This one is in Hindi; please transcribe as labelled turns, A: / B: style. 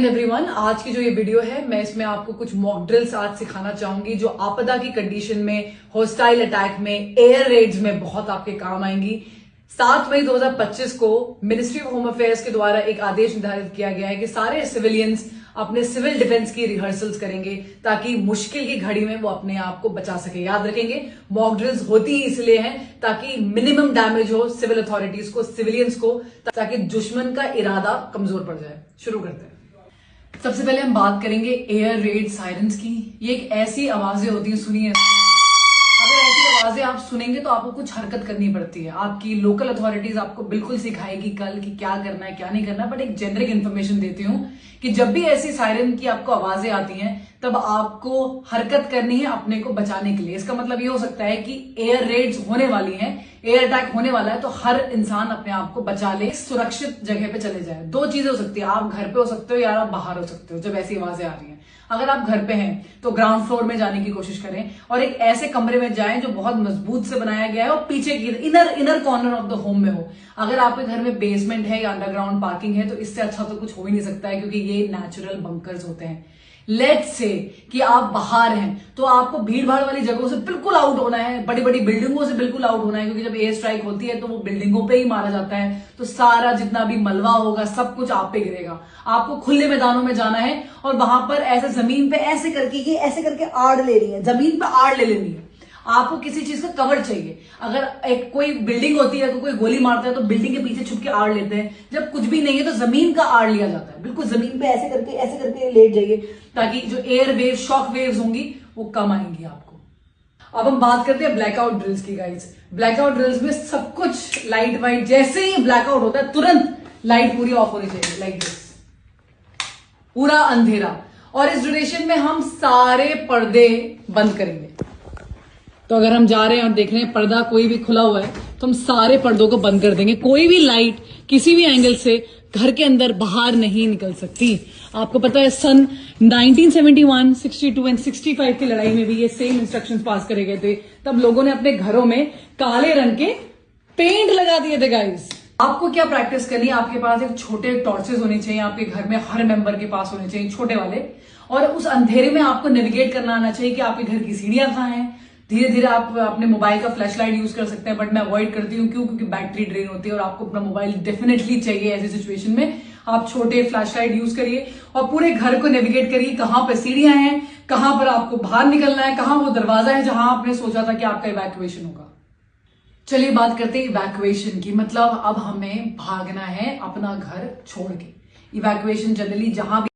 A: एवरीवन, आज की जो ये वीडियो है मैं इसमें आपको कुछ मॉक ड्रिल्स आज सिखाना चाहूंगी जो आपदा की कंडीशन में, हॉस्टाइल अटैक में, एयर रेड्स में बहुत आपके काम आएंगी। 7 मई 2025 को मिनिस्ट्री ऑफ होम अफेयर्स के द्वारा एक आदेश निर्धारित किया गया है कि सारे सिविलियंस अपने सिविल डिफेंस की रिहर्सल्स करेंगे ताकि मुश्किल की घड़ी में वो अपने आप को बचा सके। याद रखेंगे, मॉक ड्रिल्स होती ही इसलिए हैं ताकि मिनिमम डैमेज हो सिविल अथॉरिटीज को, सिविलियंस को, ताकि दुश्मन का इरादा कमजोर पड़ जाए। शुरू करते हैं। सबसे पहले हम बात करेंगे एयर रेड सायरन्स की। ये एक ऐसी आवाजें होती हैं, सुनिए। अगर ऐसी आवाजें आप सुनेंगे तो आपको कुछ हरकत करनी पड़ती है। आपकी लोकल अथॉरिटीज आपको बिल्कुल सिखाएगी कल कि क्या करना है क्या नहीं करना, बट एक जेनरिक इन्फॉर्मेशन देती हूँ कि जब भी ऐसी सायरन की आपको आवाजें आती हैं तब आपको हरकत करनी है अपने को बचाने के लिए। इसका मतलब ये हो सकता है कि एयर रेड्स होने वाली हैं, एयर अटैक होने वाला है, तो हर इंसान अपने आप को बचा ले, सुरक्षित जगह पे चले जाए। 2 चीजें हो सकती है, आप घर पे हो सकते हो या आप बाहर हो सकते हो जब ऐसी आवाजें आ रही हैं। अगर आप घर पे हैं तो ग्राउंड फ्लोर में जाने की कोशिश करें और एक ऐसे कमरे में जाएं जो बहुत मजबूत से बनाया गया है और पीछे की inner corner of the home में हो। अगर आपके घर में बेसमेंट है या अंडरग्राउंड पार्किंग है तो इससे अच्छा तो कुछ हो ही नहीं सकता है, क्योंकि ये नेचुरल बंकर्स होते हैं। लेट्स से कि आप बाहर हैं तो आपको भीड़ भाड़ वाली जगहों से बिल्कुल आउट होना है, बड़ी बड़ी बिल्डिंगों से बिल्कुल आउट होना है, क्योंकि जब एयर स्ट्राइक होती है तो वो बिल्डिंगों पे ही मारा जाता है, तो सारा जितना भी मलबा होगा सब कुछ आप पे गिरेगा। आपको खुले मैदानों में जाना है और वहां पर ऐसे जमीन पे ऐसे करके आड़ ले रही है, जमीन पे आड़ ले लेनी है। आपको किसी चीज का कवर चाहिए। अगर एक कोई बिल्डिंग होती है तो कोई गोली मारता है तो बिल्डिंग के पीछे छुप के आड़ लेते हैं। जब कुछ भी नहीं है तो जमीन का आड़ लिया जाता है। बिल्कुल जमीन पे ऐसे करके लेट जाइए ताकि जो एयर वेव, शॉक वेव्स होंगी वो कम आएंगी आपको। अब हम बात करते हैं ब्लैकआउट ड्रिल्स की गाइस। ब्लैकआउट ड्रिल्स में सब कुछ लाइट वाइट, जैसे ही ब्लैकआउट होता है तुरंत लाइट पूरी ऑफ होनी चाहिए, लाइक दिस, पूरा अंधेरा। और इस ड्यूरेशन में हम सारे पर्दे बंद करेंगे। तो अगर हम जा रहे हैं और देख रहे हैं पर्दा कोई भी खुला हुआ है तो हम सारे पर्दों को बंद कर देंगे। कोई भी लाइट किसी भी एंगल से घर के अंदर बाहर नहीं निकल सकती। आपको पता है सन 1971, 62 एंड 65 की लड़ाई में भी ये सेम इंस्ट्रक्शंस पास करे गए थे। तब लोगों ने अपने घरों में काले रंग के पेंट लगा दिए थे गाइस। आपको क्या प्रैक्टिस करनी है, आपके पास एक छोटे टॉर्चेस होने चाहिए, आपके घर में हर मेंबर के पास होने चाहिए छोटे वाले। और उस अंधेरे में आपको नेविगेट करना आना चाहिए कि आपके घर की सीढ़ियां कहाँ हैं। धीरे धीरे आप अपने मोबाइल का फ्लैश लाइट यूज कर सकते हैं, बट मैं अवॉइड करती हूँ। क्यों? क्योंकि बैटरी ड्रेन होती है और आपको अपना मोबाइल डेफिनेटली चाहिए ऐसी सिचुएशन में। आप छोटे फ्लैश लाइट यूज करिए और पूरे घर को नेविगेट करिए, कहां पर सीढ़ियां हैं, कहां पर आपको बाहर निकलना है, कहां वो दरवाजा है जहां आपने सोचा था कि आपका इवैक्यूएशन होगा। चलिए बात करते हैं इवैक्यूएशन की। मतलब अब हमें भागना है अपना घर छोड़ के। इवैक्यूएशन जनरली जहां भी